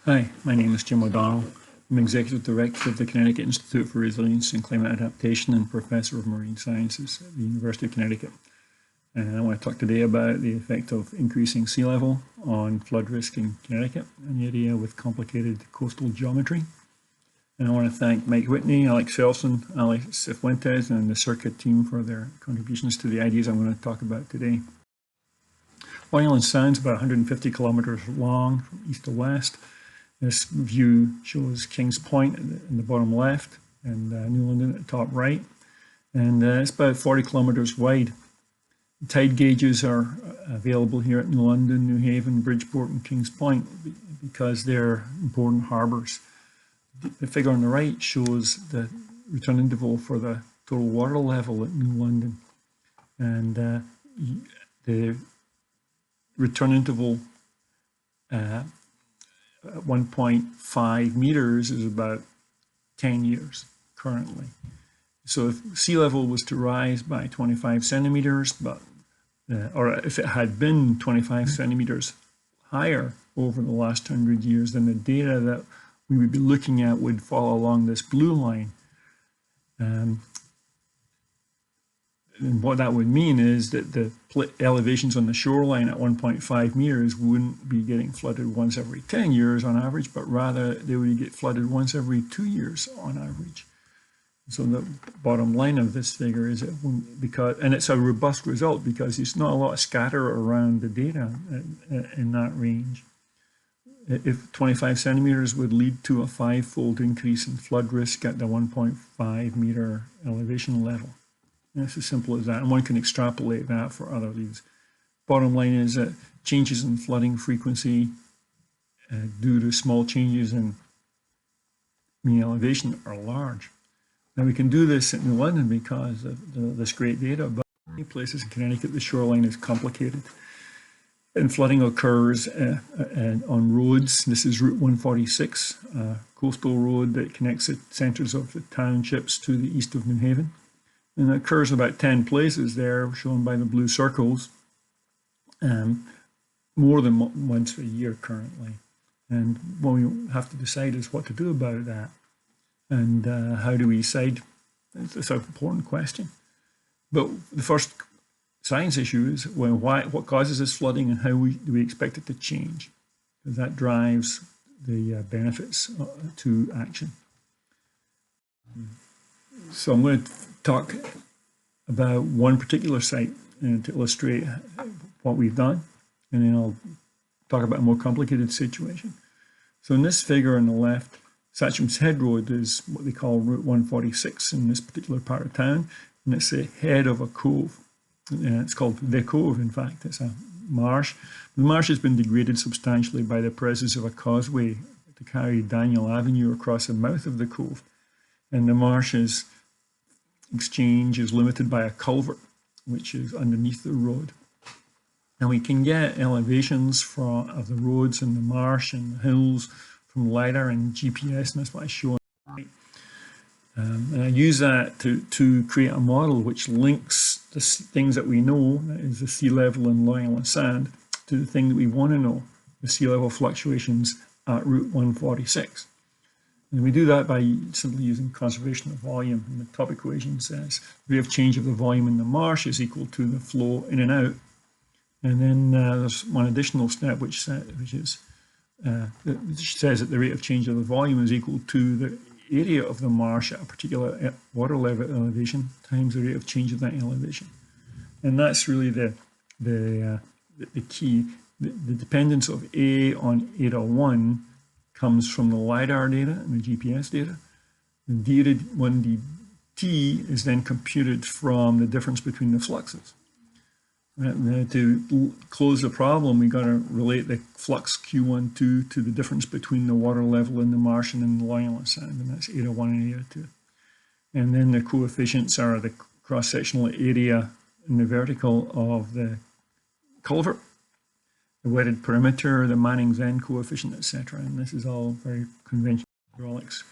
Hi, my name is Jim Odonnel. I'm Executive Director of the Connecticut Institute for Resilience and Climate Adaptation and Professor of Marine Sciences at the University of Connecticut. And I want to talk today about the effect of increasing sea level on flood risk in Connecticut, an area with complicated coastal geometry. And I want to thank Mike Whitney, Alex Felson, Alex Cifuentes, and the Circuit team for their contributions to the ideas I'm going to talk about today. Long Island Sound is about 150 kilometers long from east to west. This view shows Kings Point in the bottom left and New London at the top right. And it's about 40 kilometers wide. Tide gauges are available here at New London, New Haven, Bridgeport, and Kings Point because they're important harbors. The figure on the right shows the return interval for the total water level at New London. And the return interval at 1.5 meters is about 10 years currently. So if sea level was to rise by 25 centimeters, or if it had been 25 centimeters higher over the last 100 years, then the data that we would be looking at would fall along this blue line. And what that would mean is that the elevations on the shoreline at 1.5 meters wouldn't be getting flooded once every 10 years on average, but rather they would get flooded once every 2 years on average. So the bottom line of this figure is that and it's a robust result because there's not a lot of scatter around the data in that range. If 25 centimeters would lead to a 5-fold increase in flood risk at the 1.5 meter elevation level. And it's as simple as that, and one can extrapolate that for other leads. Bottom line is that changes in flooding frequency due to small changes in mean elevation are large. Now we can do this in New London because of this great data, but in many places in Connecticut the shoreline is complicated. And flooding occurs on roads. This is Route 146, a coastal road that connects the centers of the townships to the east of New Haven. And it occurs in about 10 places there, shown by the blue circles, more than once a year currently. And what we have to decide is what to do about that. And how do we decide? It's an important question. But the first science issue is, well, what causes this flooding and how do we expect it to change? Because that drives the benefits to action. So I'm going to talk about one particular site to illustrate what we've done, and then I'll talk about a more complicated situation. So in this figure on the left, Satcham's Head Road is what they call Route 146 in this particular part of town, and it's the head of a cove. It's called the Cove, in fact. It's a marsh. The marsh has been degraded substantially by the presence of a causeway to carry Daniel Avenue across the mouth of the cove, and the marsh's exchange is limited by a culvert, which is underneath the road. And we can get elevations of the roads and the marsh and the hills from LiDAR and GPS, and that's what I show on the right. And I use that to create a model which links the things that we know, that is the sea level in Long Island Sound, to the thing that we want to know, the sea level fluctuations at Route 146. And we do that by simply using conservation of volume. And the top equation says the rate of change of the volume in the marsh is equal to the flow in and out. And then there's one additional step which says that the rate of change of the volume is equal to the area of the marsh at a particular water level elevation times the rate of change of that elevation. And that's really the key. The dependence of A on eta 1 comes from the LiDAR data and the GPS data. The d1 dt is then computed from the difference between the fluxes. To close the problem, we got to relate the flux Q12 to the difference between the water level in the marsh and in the Long Island Sound, and that's eta 1 and eta 2. And then the coefficients are the cross-sectional area in the vertical of the culvert, the wetted perimeter, the Manning's-N coefficient, etc. And this is all very conventional hydraulics.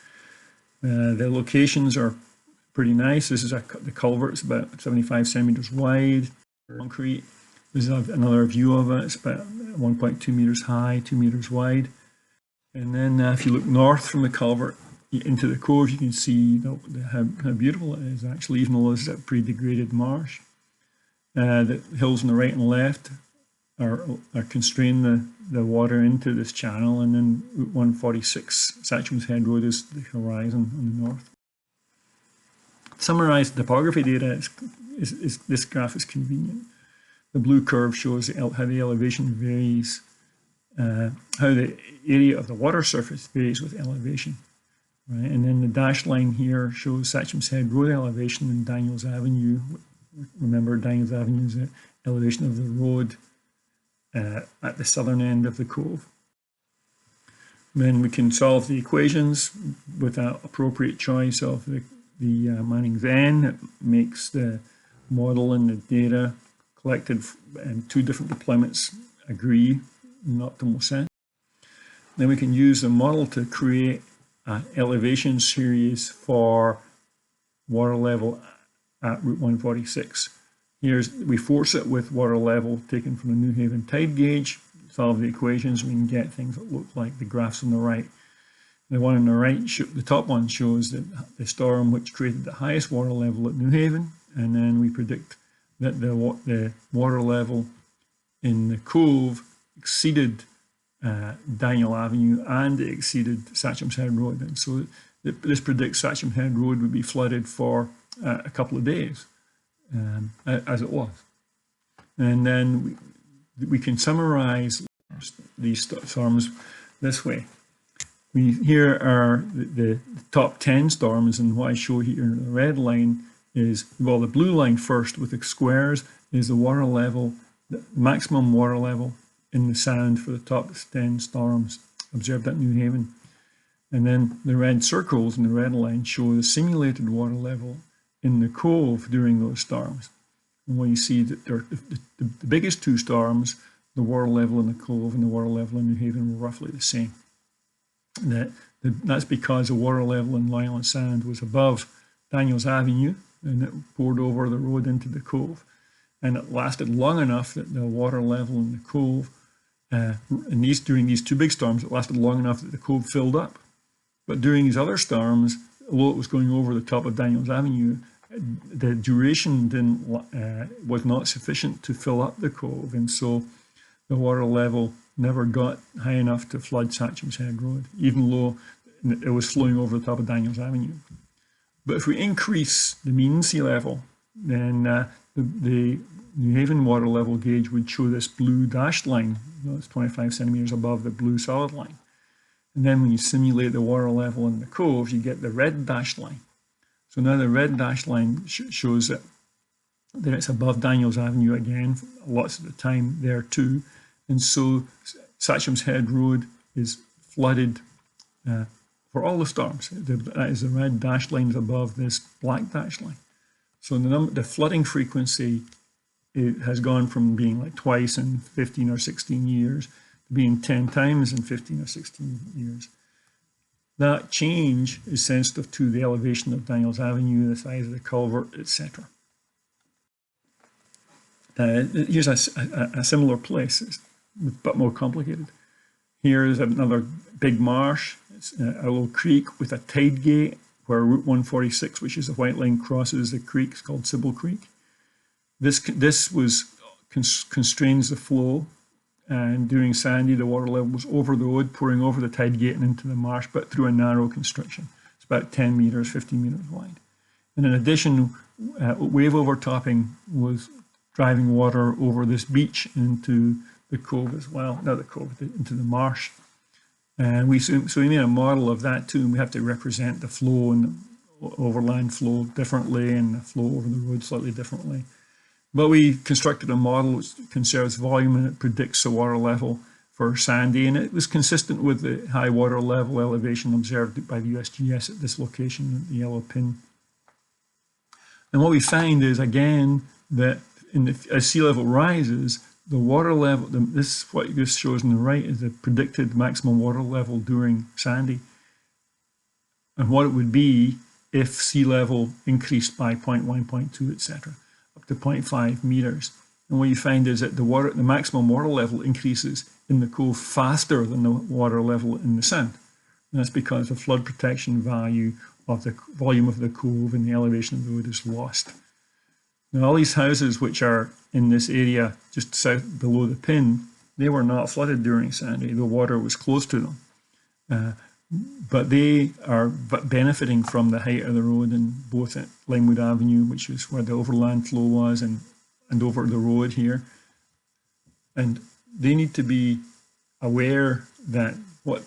The locations are pretty nice. This is the culvert. It's about 75 centimeters wide, concrete. This is another view of it. It's about 1.2 meters high, 2 meters wide. And then if you look north from the culvert into the cove, you can see how beautiful it is actually, even though this is a pretty degraded marsh. The hills on the right and left are constraining the water into this channel, and then Route 146, Satcham's Head Road, is the horizon on the north. To summarize the topography data, this graph is convenient. The blue curve shows how the elevation varies, how the area of the water surface varies with elevation. Right? And then the dashed line here shows Satcham's Head Road elevation and Daniels Avenue. Remember, Daniels Avenue is the elevation of the road at the southern end of the cove. Then we can solve the equations with an appropriate choice of the Manning's N. It makes the model and the data collected in two different deployments agree in an optimal sense. Then we can use the model to create an elevation series for water level at Route 146. We force it with water level taken from the New Haven tide gauge, solve the equations, we can get things that look like the graphs on the right. The one on the right, the top one, shows that the storm which created the highest water level at New Haven, and then we predict that the water level in the cove exceeded Daniel Avenue, and it exceeded Satcham's Head Road. And so this predicts Satcham's Head Road would be flooded for a couple of days, as it was. And then we can summarize these storms this way. Here are the top 10 storms, and what I show here in the red line is, well, the blue line first with the squares is the water level, the maximum water level in the sound for the top 10 storms observed at New Haven. And then the red circles in the red line show the simulated water level in the cove during those storms. And when you see that the biggest two storms, the water level in the cove and the water level in New Haven, were roughly the same. That's because the water level in Lyle Sound was above Daniels Avenue, and it poured over the road into the cove. And it lasted long enough that the water level in the cove, during these two big storms, it lasted long enough that the cove filled up. But during these other storms, although it was going over the top of Daniels Avenue, the duration was not sufficient to fill up the cove, and so the water level never got high enough to flood Satcham's Head Road, even though it was flowing over the top of Daniels Avenue. But if we increase the mean sea level, then the New Haven water level gauge would show this blue dashed line. It's 25 centimeters above the blue solid line. And then when you simulate the water level in the cove, you get the red dashed line. So now the red dashed line shows that it's above Daniels Avenue again, lots of the time there too. And so Satcham's Head Road is flooded for all the storms. That is, the red dashed line is above this black dashed line. So the flooding frequency, it has gone from being like twice in 15 or 16 years to being 10 times in 15 or 16 years. That change is sensitive to the elevation of Daniels Avenue, the size of the culvert, etc. Here's a similar place, but more complicated. Here is another big marsh. It's a little creek with a tide gate where Route 146, which is the white line, crosses the creek. It's called Sybil Creek. This constrains the flow, and during Sandy, the water level was over the road, pouring over the tide gate and into the marsh, but through a narrow constriction. It's about 10 meters, 15 meters wide. And in addition, wave overtopping was driving water over this beach into the cove as well, not the cove, into the marsh. And so we made a model of that too, and we have to represent the flow and the overland flow differently and the flow over the road slightly differently. But we constructed a model which conserves volume, and it predicts the water level for Sandy, and it was consistent with the high water level elevation observed by the USGS at this location, the yellow pin. And what we find is, again, that as sea level rises, the water level, what this shows on the right is the predicted maximum water level during Sandy, and what it would be if sea level increased by 0.1, 0.2, etc., up to 0.5 meters. And what you find is that the maximum water level increases in the cove faster than the water level in the sound. And that's because the flood protection value of the volume of the cove and the elevation of the road is lost. Now, all these houses which are in this area just south below the pin, they were not flooded during Sandy. The water was close to them. But they are benefiting from the height of the road in both at Limewood Avenue, which is where the overland flow was, and over the road here. And they need to be aware that what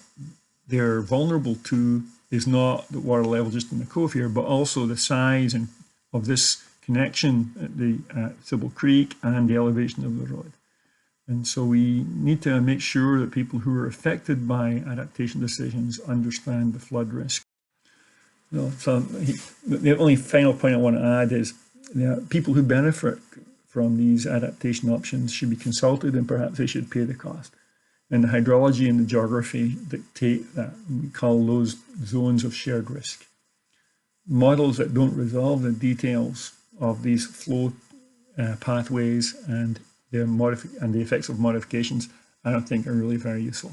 they're vulnerable to is not the water level just in the cove here, but also the size of this connection at the Sybil Creek and the elevation of the road. And so we need to make sure that people who are affected by adaptation decisions understand the flood risk. So the only final point I want to add is that people who benefit from these adaptation options should be consulted, and perhaps they should pay the cost. And the hydrology and the geography dictate that. We call those zones of shared risk. Models that don't resolve the details of these flow pathways and the effects of modifications, I don't think are really very useful.